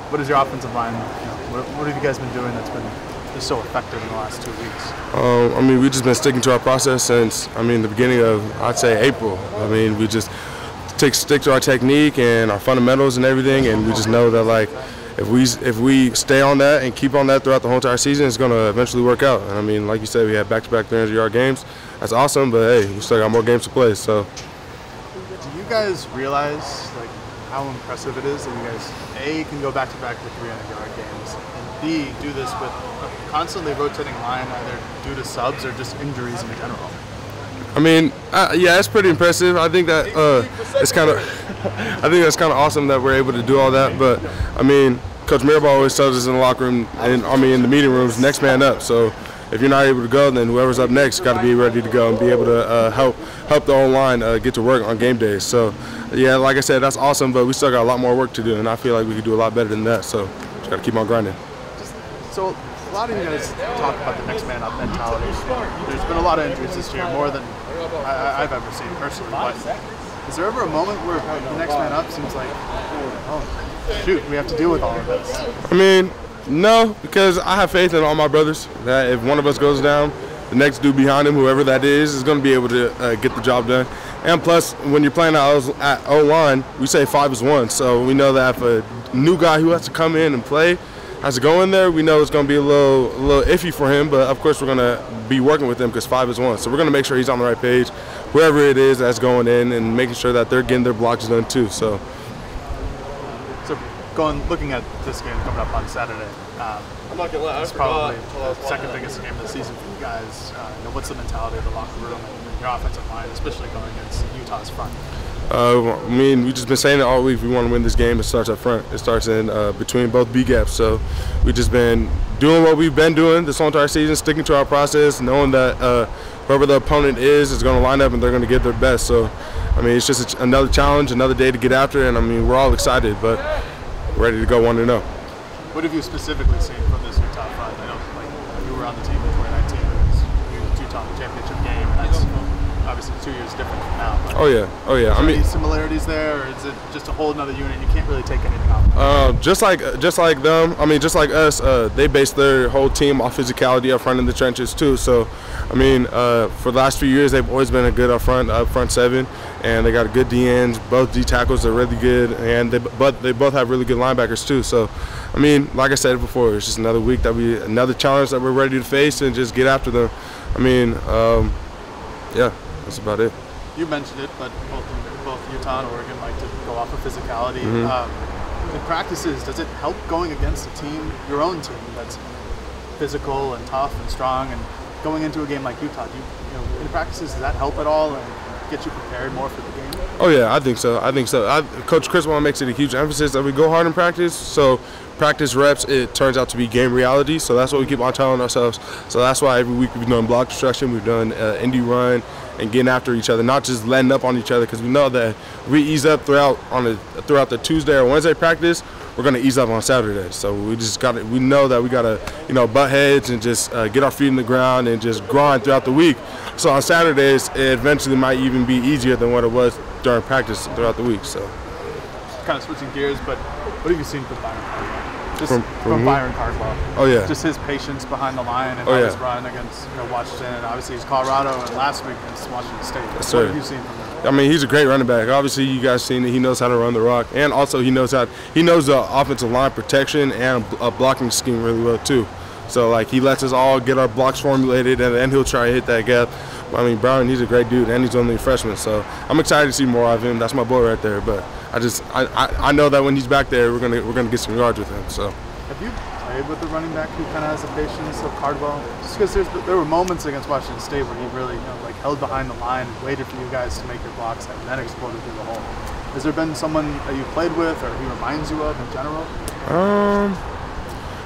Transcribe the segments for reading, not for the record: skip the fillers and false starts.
What is your offensive line? What have you guys been doing that's been just so effective in the last 2 weeks? I mean, we've just been sticking to our process since, the beginning of, I'd say, April. I mean, we just stick to our technique and our fundamentals and everything, and we just know that, like, if we stay on that and keep on that throughout the whole entire season, it's going to eventually work out. And, I mean, like you said, we had back-to-back 300-yard games. That's awesome, but, hey, we still got more games to play, so. Do you guys realize, like, how impressive it is that you guys, A, can go back-to-back to 300-yard games, and B, do this with a constantly rotating line either due to subs or just injuries in general? I mean, yeah, it's pretty impressive. I think that it's kind of, I think that's kind of awesome that we're able to do all that. But I mean, Coach Mirabal always tells us in the locker room, and in the meeting rooms, next man up. So if you're not able to go, then whoever's up next got to be ready to go and be able to help the whole line get to work on game days. So yeah, like I said, that's awesome. But we still got a lot more work to do, and I feel like we could do a lot better than that. So just got to keep on grinding. So a lot of you guys talk about the next man up mentality. There's been a lot of injuries this year, more than I've ever seen personally. But is there ever a moment where the next man up seems like, oh, shoot, we have to deal with all of this? I mean, no, because I have faith in all my brothers that if one of us goes down, the next dude behind him, whoever that is going to be able to get the job done. And plus, when you're playing at O-line, we say 5 is 1. So we know that if a new guy who has to come in and play has to go in there, we know it's going to be a little iffy for him, but of course we're going to be working with him because 5 is 1. So we're going to make sure he's on the right page, whoever it is that's going in, and making sure that they're getting their blocks done too. So looking at this game coming up on Saturday, it's probably the second biggest game of the season for you guys. What's the mentality of the locker room and your offensive line, especially going against Utah's front? I mean, we've just been saying it all week. We want to win this game. It starts up front. It starts in between both B gaps. So we've just been doing what we've been doing this whole entire season, sticking to our process, knowing that whoever the opponent is going to line up and they're going to give their best. So, I mean, it's just another challenge, another day to get after it. And, I mean, we're all excited, but ready to go 1-0. What have you specifically seen from this Utah front? I know, like, you were on the team in 2019. It was Utah in the championship game. That's obviously 2 years different from now. Oh yeah. I mean, any similarities there, or is it just a whole another unit? You can't really take anything off. Just like them. I mean, just like us. They base their whole team off physicality up front in the trenches too. So, I mean, for the last few years, they've always been a good up front 7, and they got a good D ends. Both D tackles are really good, and they both have really good linebackers too. So, I mean, like I said before, it's just another week another challenge that we're ready to face and just get after them. I mean, yeah. That's about it. You mentioned it, but both Utah and Oregon like to go off of physicality. In practices, does it help going against a team, your own team, that's physical and tough and strong, and going into a game like Utah? In practices, does that help at all and get you prepared more for the game? Oh yeah, I think so. Coach Criswell makes it a huge emphasis that we go hard in practice. So practice reps, it turns out to be game reality. So that's what we keep on telling ourselves. So that's why every week we've done block destruction, we've done indie run, and getting after each other, not just letting up on each other, because we know that if we ease up throughout the Tuesday or Wednesday practice, we're going to ease up on Saturday. So we know that we got to, butt heads and just get our feet in the ground and just grind throughout the week. So on Saturdays, it eventually might even be easier than what it was during practice throughout the week. So, kind of switching gears, but what have you seen from Byron Cardwell? From Byron Cardwell. Oh yeah. Just his patience behind the line and his run against Washington, and obviously he's Colorado, and last week against Washington State. Yes, what have you seen from him? I mean, he's a great running back. Obviously, you guys seen that he knows how to run the rock, and also he knows the offensive line protection and a blocking scheme really well too. So like he lets us all get our blocks formulated, and then he'll try to hit that gap. I mean, Byron, he's a great dude, and he's only a freshman, so I'm excited to see more of him. That's my boy right there. But I know that when he's back there, we're gonna get some yards with him. So. Have you played with the running back who kind of has the patience of Cardwell? Just because there were moments against Washington State where he really held behind the line and waited for you guys to make your blocks and then exploded through the hole. Has there been someone that you played with or he reminds you of in general?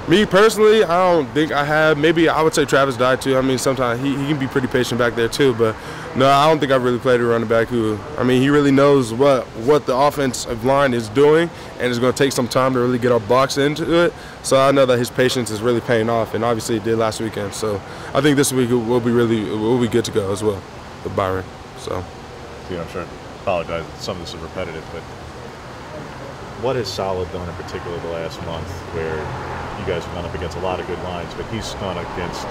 Me personally, I don't think I have. Maybe I would say Travis Dye too. I mean, sometimes he can be pretty patient back there too. But no, I don't think I've really played a running back who, I mean, he really knows what the offensive line is doing, and it's going to take some time to really get our blocks into it. So I know that his patience is really paying off, and obviously it did last weekend. So I think this week we'll be good to go as well with Byron. So. I'm sure. Apologize. Some of this is repetitive, but what has Solid done in particular the last month, where you guys have gone up against a lot of good lines, but he's gone against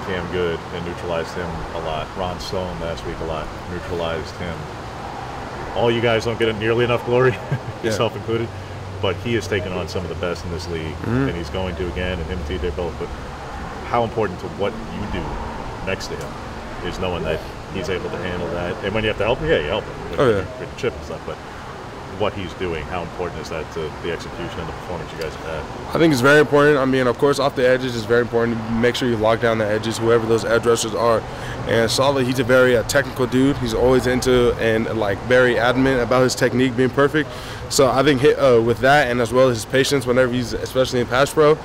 Cam Good and neutralized him a lot. Ron Stone last week a lot, neutralized him. All you guys don't get nearly enough glory, yourself included, but he has taken on some of the best in this league, and he's going to again, and him and TJ both. But how important to what you do next to him is knowing that he's able to handle that. And when you have to help him, you help him with chip and stuff, but what he's doing, how important is that to the execution and the performance you guys have had? I think it's very important. I mean, of course, off the edges, it's very important to make sure you lock down the edges, whoever those edge rushers are. And Solid, he's a very technical dude. He's always into and like very adamant about his technique being perfect. So I think with that, and as well as his patience whenever he's, especially in pass pro,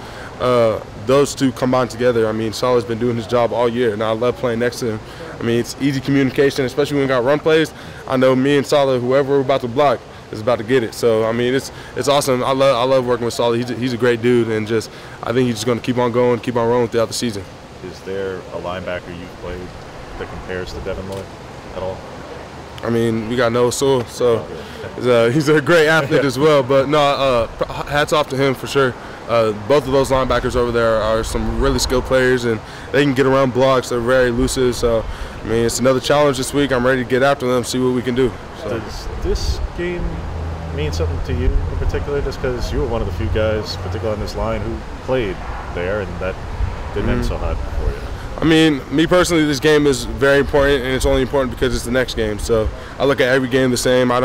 those two combine together. I mean, Solid's been doing his job all year, and I love playing next to him. I mean, it's easy communication, especially when we got run plays. I know me and Solid, whoever we're about to block, is about to get it. So I mean, it's awesome. I love working with Solid. He's a great dude, and just I think he's just going to keep on going, keep on rolling throughout the season. Is there a linebacker you've played that compares to Devin Lloyd at all? I mean, we got Noah Sewell, so he's a great athlete as well. But no, hats off to him for sure. Both of those linebackers over there are some really skilled players, and they can get around blocks. They're very elusive. So I mean, it's another challenge this week. I'm ready to get after them, see what we can do. So. Does this game mean something to you in particular, just because you were one of the few guys, particularly on this line, who played there, and that didn't end so hot for you? I mean, me personally, this game is very important, and it's only important because it's the next game. So I look at every game the same. I'm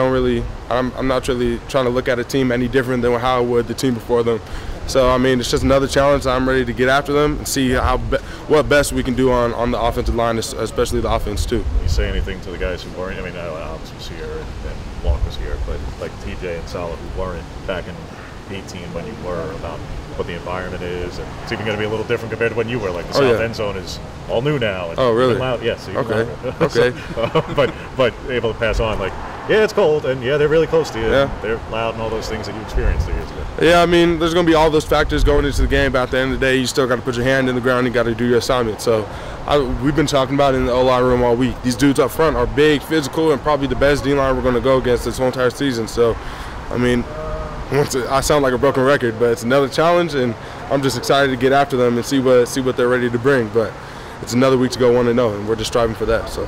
not really trying to look at a team any different than how I would the team before them. So, I mean, it's just another challenge. I'm ready to get after them and see what best we can do on the offensive line, especially the offense, too. You say anything to the guys who weren't? I mean, Alex was here and Walk was here, but like TJ and Solid who weren't back in 18 when you were, about what the environment is, and it's even going to be a little different compared to when you were. Like the south end zone is all new now. And really? Loud. Yes. Yeah, so okay. So, but able to pass on, like, yeah, it's cold, and yeah, they're really close to you. Yeah. They're loud and all those things that you experienced 2 years ago. Yeah, I mean, there's going to be all those factors going into the game, but at the end of the day, you still got to put your hand in the ground and got to do your assignment. So we've been talking about it in the O-line room all week. These dudes up front are big, physical, and probably the best D-line we're going to go against this whole entire season. So, I mean, I sound like a broken record, but it's another challenge, and I'm just excited to get after them and see what they're ready to bring. But it's another week to go 1-0, and we're just striving for that. So.